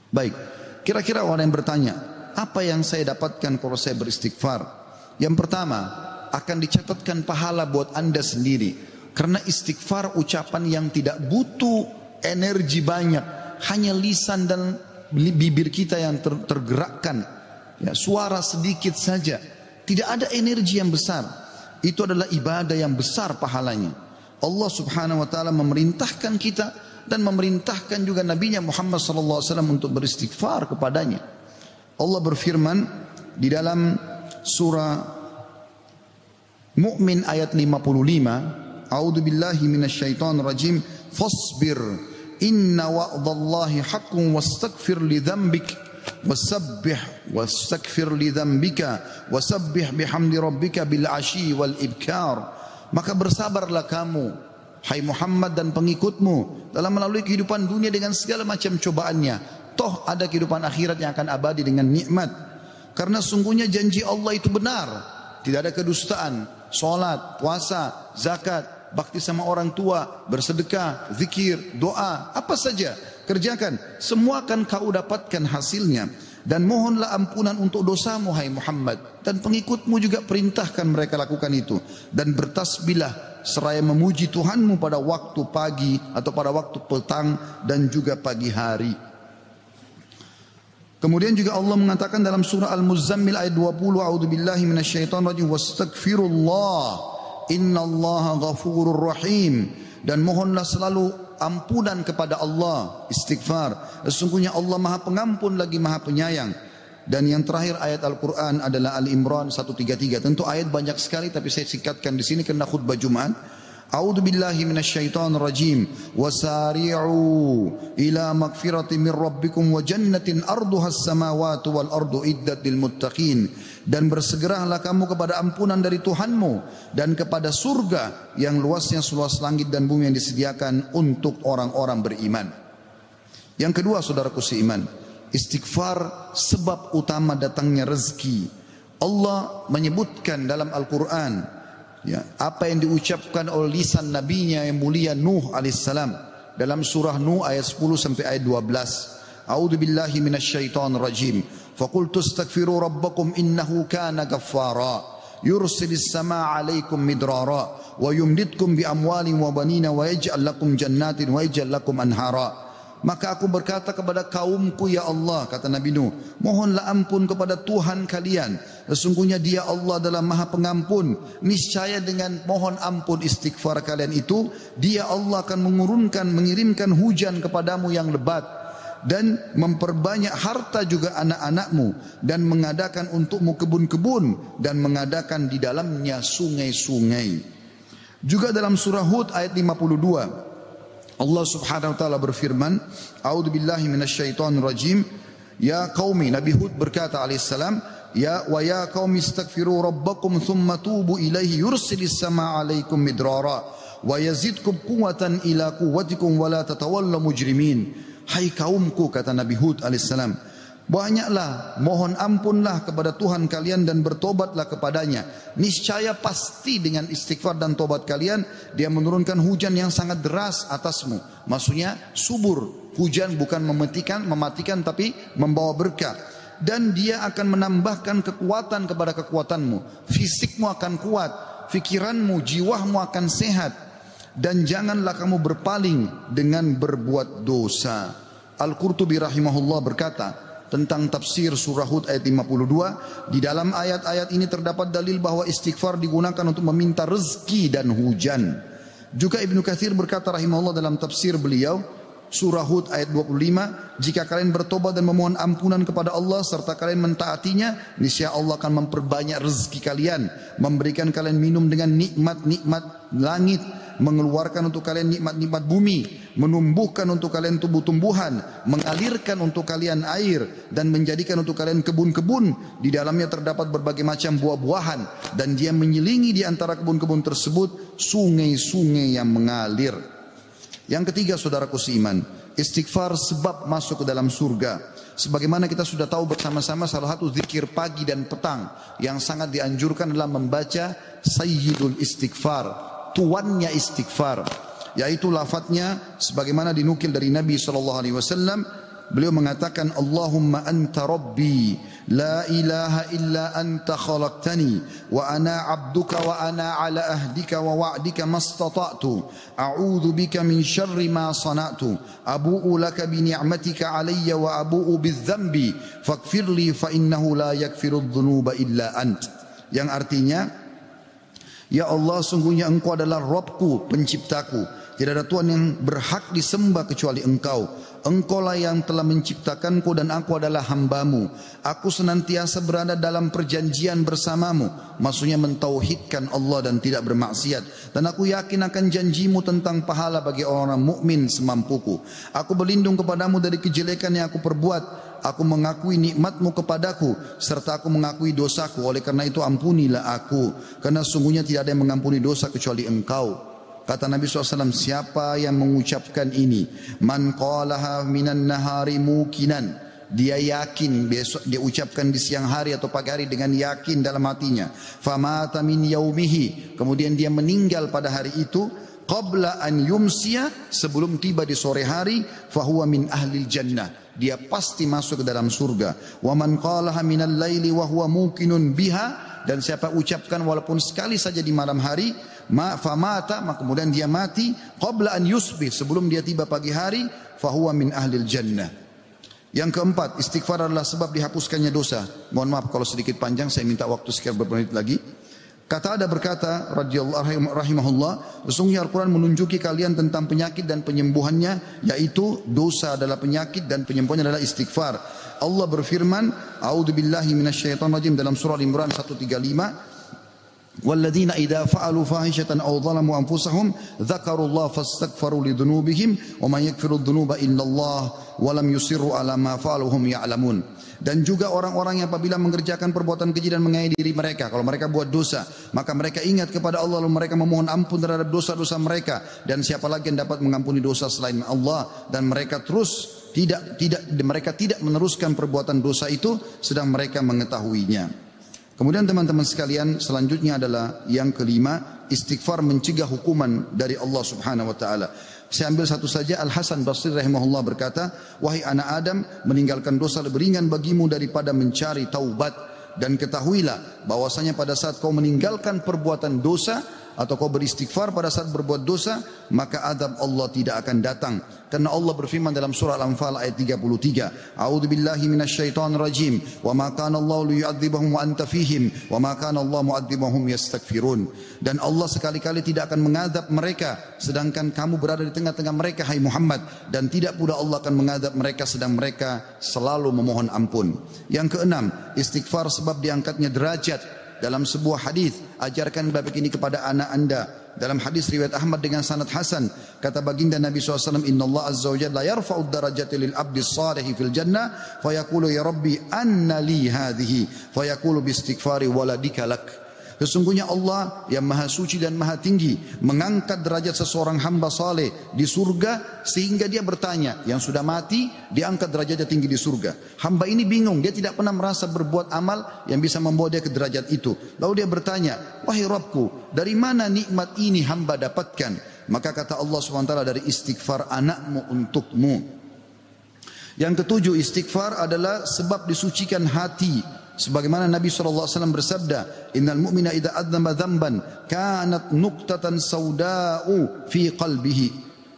Baik, kira-kira orang yang bertanya, apa yang saya dapatkan kalau saya beristighfar? Yang pertama, akan dicatatkan pahala buat Anda sendiri. Karena istighfar ucapan yang tidak butuh energi banyak, hanya lisan dan bibir kita yang tergerakkan, ya, suara sedikit saja, tidak ada energi yang besar. Itu adalah ibadah yang besar pahalanya. Allah subhanahu wa ta'ala memerintahkan kita dan memerintahkan juga Nabinya Muhammad sallallahu alaihi wasallam untuk beristighfar kepadanya. Allah berfirman di dalam surah Mu'min ayat 55, A'udzu billahi minasyaitonir rajim, fasbir inna wa'dallahi haqqun wastaghfir li dzambik wastaghfir li dzambika wasabbih bihamdi rabbika bil 'ashyi wal ibkar. Maka bersabarlah kamu, hai Muhammad dan pengikutmu, dalam melalui kehidupan dunia dengan segala macam cobaannya. Toh ada kehidupan akhirat yang akan abadi dengan nikmat. Karena sungguhnya janji Allah itu benar, tidak ada kedustaan. Salat, puasa, zakat, bakti sama orang tua, bersedekah, zikir, doa, apa saja kerjakan, semua akan kau dapatkan hasilnya. Dan mohonlah ampunan untuk dosamu hai Muhammad, dan pengikutmu juga perintahkan mereka lakukan itu. Dan bertasbihlah seraya memuji Tuhanmu pada waktu pagi atau pada waktu petang dan juga pagi hari. Kemudian juga Allah mengatakan dalam surah Al-Muzammil ayat 20, A'udzubillahi minasyaitonir rajim, wastaghfirullah innallaha ghafurur rahim. Dan mohonlah selalu ampunan kepada Allah, istighfar. Sesungguhnya Allah Maha Pengampun lagi Maha Penyayang. Dan yang terakhir ayat Al-Qur'an adalah Al-Imran 133. Tentu ayat banyak sekali tapi saya singkatkan di sini karena khutbah Jumat. A'udzu billahi minasyaitonir rajim. Wasari'u ila magfiratin min rabbikum wa jannatin arduha as-samawati wal ardu iddat lil muttaqin. Dan bersegeralah kamu kepada ampunan dari Tuhanmu dan kepada surga yang luasnya seluas langit dan bumi yang disediakan untuk orang-orang beriman. Yang kedua, saudaraku seiman, istighfar sebab utama datangnya rezeki. Allah menyebutkan dalam Al-Quran, ya, apa yang diucapkan oleh lisan nabinya yang mulia Nuh alaihissalam dalam surah Nuh ayat 10 sampai ayat 12. A'udzu billahi minasyaitonir rajim. Faqultu astaghfiru rabbakum innahu kana ghaffara yursilis samaa 'alaikum midrara wa yumditkum bi amwalin wa banina wa yaj'al lakum jannatin wa yaj'al lakum anhara. Maka aku berkata kepada kaumku, ya Allah, kata Nabi Nuh, mohonlah ampun kepada Tuhan kalian. Sesungguhnya Dia Allah adalah Maha Pengampun. Niscaya dengan mohon ampun istighfar kalian itu, Dia Allah akan mengirimkan hujan kepadamu yang lebat dan memperbanyak harta juga anak-anakmu dan mengadakan untukmu kebun-kebun dan mengadakan di dalamnya sungai-sungai. Juga dalam surah Hud ayat 52 Allah subhanahu wa ta'ala berfirman, A'udzu billahi minasyaitonir rajim, ya qaumi, Nabi Hud berkata alaihissalam, ya qaumi istaghfiru rabbakum thumma tubu ilaihi yursilis samaa 'alaikum midrara wa yazidkum quwwatan ila quwwatikum wa la tatawallaw mujrimin. Hai kaumku, kata Nabi Hud alaihissalam, banyaklah mohon ampunlah kepada Tuhan kalian dan bertobatlah kepadanya. Niscaya pasti dengan istighfar dan tobat kalian Dia menurunkan hujan yang sangat deras atasmu. Maksudnya subur, hujan bukan mematikan tapi membawa berkah. Dan Dia akan menambahkan kekuatan kepada kekuatanmu. Fisikmu akan kuat, fikiranmu, jiwamu akan sehat. Dan janganlah kamu berpaling dengan berbuat dosa. Al-Qurtubi rahimahullah berkata tentang tafsir surah Hud ayat 52, di dalam ayat-ayat ini terdapat dalil bahwa istighfar digunakan untuk meminta rezeki dan hujan. Juga Ibnu Katsir berkata rahimahullah dalam tafsir beliau surah Hud ayat 25, jika kalian bertobat dan memohon ampunan kepada Allah serta kalian mentaatinya, niscaya Allah akan memperbanyak rezeki kalian, memberikan kalian minum dengan nikmat-nikmat langit, mengeluarkan untuk kalian nikmat-nikmat bumi, menumbuhkan untuk kalian tumbuh-tumbuhan, mengalirkan untuk kalian air, dan menjadikan untuk kalian kebun-kebun. Di dalamnya terdapat berbagai macam buah-buahan, dan Dia menyelingi di antara kebun-kebun tersebut sungai-sungai yang mengalir. Yang ketiga, saudaraku seiman, istighfar sebab masuk ke dalam surga. Sebagaimana kita sudah tahu bersama-sama, salah satu zikir pagi dan petang yang sangat dianjurkan adalah membaca Sayyidul Istighfar, tuannya istighfar, yaitu lafadznya sebagaimana dinukil dari Nabi SAW, beliau mengatakan, Allahumma anta rabbi, la ilaha illa anta khalaqtani, wa ana abduka wa ana ala ahdika wa wa'dika mastata'tu, a'udhu bika min syarri ma sana'tu, abu'u laka bi ni'matika alayya wa abu'u bidzambi, faghfirli fa innahu la yakfiru dhunuba illa ant. Yang artinya, ya Allah, sungguhnya Engkau adalah Rabbku, penciptaku. Tidak ada Tuhan yang berhak disembah kecuali Engkau. Engkaulah yang telah menciptakanku dan aku adalah hambamu. Aku senantiasa berada dalam perjanjian bersamamu. Maksudnya mentauhidkan Allah dan tidak bermaksiat. Dan aku yakin akan janjimu tentang pahala bagi orang mukmin semampuku. Aku berlindung kepadamu dari kejelekan yang aku perbuat. Aku mengakui nikmatmu kepadaku, serta aku mengakui dosaku. Oleh karena itu ampunilah aku, karena sungguhnya tidak ada yang mengampuni dosa kecuali Engkau. Kata Nabi SAW, siapa yang mengucapkan ini, man qalaha minan nahari mukinan, dia yakin, besok dia ucapkan di siang hari atau pagi hari dengan yakin dalam hatinya, famata min yaumihi, kemudian dia meninggal pada hari itu, qabla an yumsiya, sebelum tiba di sore hari, fahuwa min ahlil jannah, dia pasti masuk ke dalam surga. Wa man qalaha minal laili wa huwa muqinun biha, dan siapa ucapkan walaupun sekali saja di malam hari, famata, maka kemudian dia mati, qabla an yusbih, sebelum dia tiba pagi hari, fahuwa min ahlil jannah. Yang keempat, istighfar adalah sebab dihapuskannya dosa. Mohon maaf kalau sedikit panjang, saya minta waktu sekitar beberapa menit lagi. Kata ada berkata radhiyallahu rahimahullah, sesungguhnya Al-Quran menunjuki kalian tentang penyakit dan penyembuhannya, yaitu dosa adalah penyakit dan penyembuhannya adalah istighfar. Allah berfirman, a'udzubillahi minasyaitonir rajim, dalam surah Al-Imran 135, walladzina idza fa'alu fahishatan aw zalamu anfusahum dzakarullaha fastaghfiru lidzunubihim wa man yaghfiru dzunuba illallah wa lam yusirru ala ma fa'alu hum ya'lamun. Dan juga orang-orang yang apabila mengerjakan perbuatan keji dan menganiaya diri mereka, kalau mereka buat dosa, maka mereka ingat kepada Allah lalu mereka memohon ampun terhadap dosa-dosa mereka, dan siapa lagi yang dapat mengampuni dosa selain Allah, dan mereka terus mereka tidak meneruskan perbuatan dosa itu sedang mereka mengetahuinya. Kemudian teman-teman sekalian, selanjutnya adalah yang kelima, istighfar mencegah hukuman dari Allah Subhanahu wa taala. Saya ambil satu saja. Al-Hasan Basri rahimahullah berkata, wahai anak Adam, meninggalkan dosa lebih ringan bagimu daripada mencari taubat, dan ketahuilah bahwasanya pada saat kau meninggalkan perbuatan dosa atau kau beristighfar pada saat berbuat dosa, maka azab Allah tidak akan datang. Karena Allah berfirman dalam surah Al-Anfal ayat 33, a'udzubillahi minasyaitonir rajim, wa ma kana Allahu liyu'adzibahum wa anta fihim, wa ma kana Allah mu'adzibahum yastaghfirun. Dan Allah sekali-kali tidak akan mengadab mereka sedangkan kamu berada di tengah-tengah mereka, hai Muhammad, dan tidak pula Allah akan mengadab mereka sedang mereka selalu memohon ampun. Yang keenam, istighfar sebab diangkatnya derajat. Dalam sebuah hadis, ajarkan babak ini kepada anak anda. Dalam hadis riwayat Ahmad dengan sanad hasan, kata baginda Nabi SAW, Inna Allah Azza wa Jalla yarfa'ud darajati lil abdi salihi fil jannah, fayaqulu ya Rabbi anna li hadhihi, fayaqulu bistighfari waladika lak. Sesungguhnya Allah yang maha suci dan maha tinggi mengangkat derajat seseorang hamba saleh di surga, sehingga dia bertanya, yang sudah mati diangkat derajatnya tinggi di surga. Hamba ini bingung, dia tidak pernah merasa berbuat amal yang bisa membawa dia ke derajat itu. Lalu dia bertanya, wahai Rabbku, dari mana nikmat ini hamba dapatkan? Maka kata Allah SWT, dari istighfar anakmu untukmu. Yang ketujuh, istighfar adalah sebab disucikan hati. Sebagaimana Nabi SAW bersabda, innal mu'mina idza adzamba dzamban kanat nuqtatan sauda'u fi qalbihi.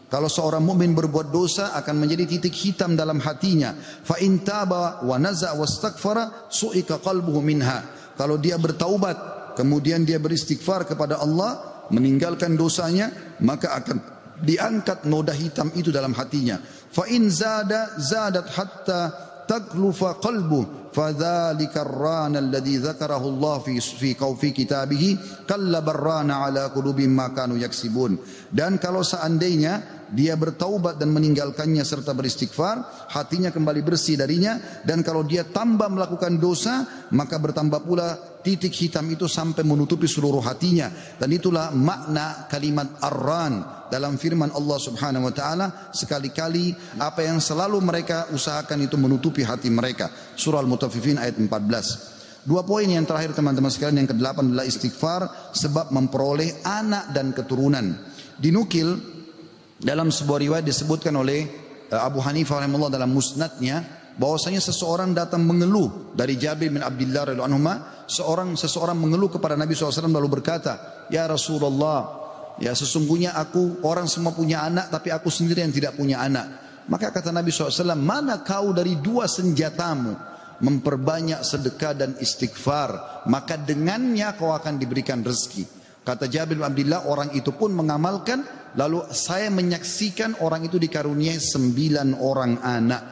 Kalau seorang mukmin berbuat dosa akan menjadi titik hitam dalam hatinya. Fa in taba wa naza wastaghfara su'ika qalbuhu minha. Kalau dia bertaubat kemudian dia beristighfar kepada Allah, meninggalkan dosanya, maka akan diangkat noda hitam itu dalam hatinya. Fa in zadat hatta taglufa qalbu fadzalika ar-rana alladhi dzakarahu Allah fi kitabihi kalla barrana ala qulubihim ma kanu yaksibun. Dan kalau seandainya dia bertaubat dan meninggalkannya serta beristighfar, hatinya kembali bersih darinya, dan kalau dia tambah melakukan dosa, maka bertambah pula titik hitam itu sampai menutupi seluruh hatinya. Dan itulah makna kalimat ar-ran dalam firman Allah Subhanahu wa taala, sekali-kali apa yang selalu mereka usahakan itu menutupi hati mereka. Surah Al-Mutaffifin ayat 14. Dua poin yang terakhir teman-teman sekalian, yang kedelapan adalah istighfar sebab memperoleh anak dan keturunan. Dinukil dalam sebuah riwayat disebutkan oleh Abu Hanifah rahimahullah dalam musnadnya, bahwasanya seseorang datang mengeluh dari Jabir bin Abdullah radhiyallahu anhu, seseorang mengeluh kepada Nabi SAW lalu berkata, ya Rasulullah, ya sesungguhnya orang semua punya anak tapi aku sendiri yang tidak punya anak. Maka kata Nabi SAW, mana kau dari dua senjatamu, memperbanyak sedekah dan istighfar, maka dengannya kau akan diberikan rezeki. Kata Jabir bin Abdullah, orang itu pun mengamalkan, lalu saya menyaksikan orang itu dikaruniai 9 orang anak,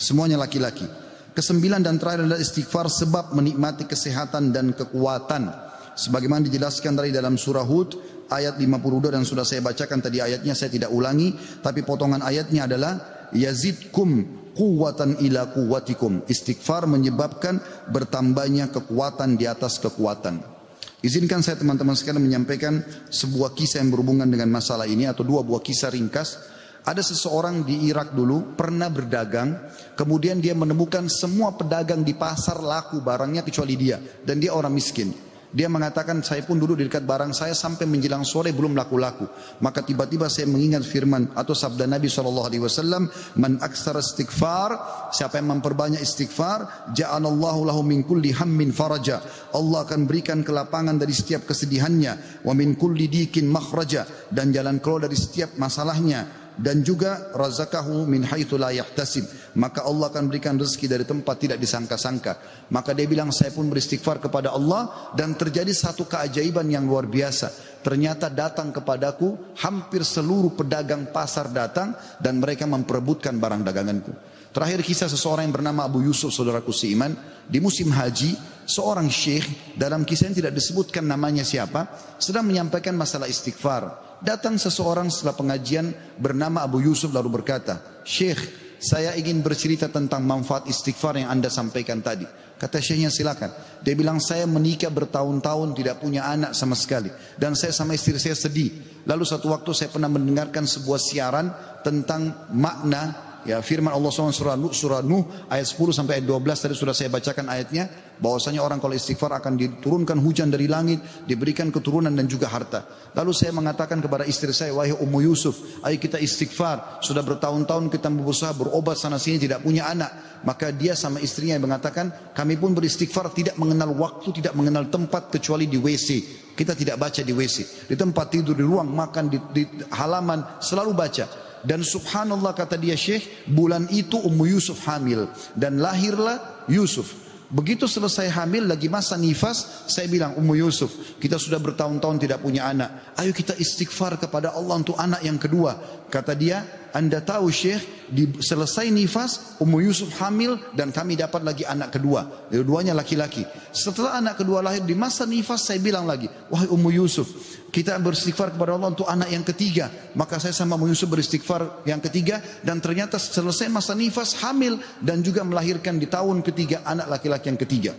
semuanya laki-laki. Kesembilan dan terakhir adalah istighfar sebab menikmati kesehatan dan kekuatan, sebagaimana dijelaskan dari dalam surah Hud ayat 52, dan sudah saya bacakan tadi ayatnya, saya tidak ulangi, tapi potongan ayatnya adalah yazidkum quwwatan ila quwwatikum. Istighfar menyebabkan bertambahnya kekuatan di atas kekuatan. Izinkan saya teman-teman sekalian menyampaikan sebuah kisah yang berhubungan dengan masalah ini, atau 2 buah kisah ringkas. Ada seseorang di Irak dulu pernah berdagang, kemudian dia menemukan semua pedagang di pasar laku barangnya kecuali dia, dan dia orang miskin. Dia mengatakan, saya pun duduk di dekat barang saya sampai menjelang sore belum laku-laku. Maka tiba-tiba saya mengingat firman atau sabda Nabi SAW, man aksara istighfar, siapa yang memperbanyak istighfar, ja'alallahu lahu min kulli hammin faraja, Allah akan berikan kelapangan dari setiap kesedihannya, wa min kulli dikin makhraja, dan jalan keluar dari setiap masalahnya, dan juga razaqahu min haitsu la yahtasib, maka Allah akan berikan rezeki dari tempat tidak disangka-sangka. Maka dia bilang, saya pun beristighfar kepada Allah, dan terjadi satu keajaiban yang luar biasa. Ternyata datang kepadaku hampir seluruh pedagang pasar datang, dan mereka memperebutkan barang daganganku. Terakhir kisah seseorang yang bernama Abu Yusuf, saudaraku seiman, di musim haji, seorang syekh, dalam kisah yang tidak disebutkan namanya siapa, sedang menyampaikan masalah istighfar. Datang seseorang setelah pengajian bernama Abu Yusuf lalu berkata, Syekh, saya ingin bercerita tentang manfaat istighfar yang Anda sampaikan tadi. Kata syekhnya, silakan. Dia bilang, saya menikah bertahun-tahun tidak punya anak sama sekali, dan saya sama istri saya sedih. Lalu satu waktu saya pernah mendengarkan sebuah siaran tentang makna, ya, firman Allah SWT surah Nuh ayat 10 sampai ayat 12, tadi sudah saya bacakan ayatnya, bahwasanya orang kalau istighfar akan diturunkan hujan dari langit, diberikan keturunan dan juga harta. Lalu saya mengatakan kepada istri saya, wahai Ummu Yusuf, ayo kita istighfar, sudah bertahun-tahun kita berusaha berobat sana sini tidak punya anak. Maka dia sama istrinya mengatakan, kami pun beristighfar tidak mengenal waktu, tidak mengenal tempat kecuali di WC. Kita tidak baca di WC, di tempat tidur, di ruang makan, di halaman, selalu baca. Dan subhanallah, kata dia, Syekh, bulan itu Ummu Yusuf hamil dan lahirlah Yusuf. Begitu selesai hamil, lagi masa nifas, saya bilang, Ummu Yusuf, kita sudah bertahun-tahun tidak punya anak, ayo kita istighfar kepada Allah untuk anak yang kedua. Kata dia, Anda tahu Syekh, selesai nifas Ummu Yusuf hamil dan kami dapat lagi anak kedua, dua-duanya laki-laki. Setelah anak kedua lahir, di masa nifas saya bilang lagi, wahai Ummu Yusuf, kita beristighfar kepada Allah untuk anak yang ketiga. Maka saya sama Ummu Yusuf beristighfar yang ketiga, dan ternyata selesai masa nifas hamil dan juga melahirkan di tahun ketiga anak laki-laki yang ketiga.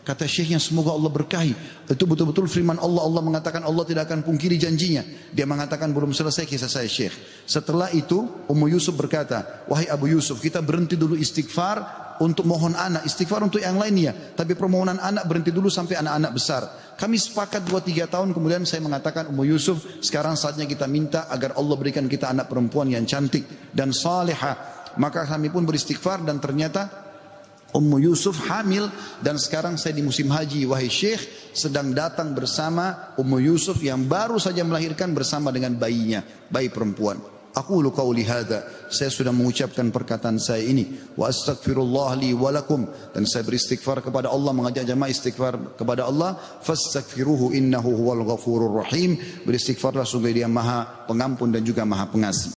Kata syekhnya, semoga Allah berkahi. Itu betul-betul firman Allah. Allah mengatakan Allah tidak akan pungkiri janjinya. Dia mengatakan, belum selesai kisah saya Syekh. Setelah itu Ummu Yusuf berkata, wahai Abu Yusuf, kita berhenti dulu istighfar untuk mohon anak, istighfar untuk yang lainnya, tapi permohonan anak berhenti dulu sampai anak-anak besar. Kami sepakat 2-3 tahun, kemudian saya mengatakan, Ummu Yusuf, sekarang saatnya kita minta agar Allah berikan kita anak perempuan yang cantik dan salihah. Maka kami pun beristighfar, dan ternyata Ummu Yusuf hamil, dan sekarang saya di musim haji, wahai Syekh, sedang datang bersama Ummu Yusuf yang baru saja melahirkan bersama dengan bayinya, bayi perempuan. Aqulu qauli hadza, saya sudah mengucapkan perkataan saya ini, wa astaghfirullah li wa lakum, dan saya beristighfar kepada Allah, mengajak jamaah istighfar kepada Allah, fastaghfiruhu innahu huwal ghafurur rahim, beristighfarlah sungguh Dia Maha Pengampun dan juga Maha Pengasih.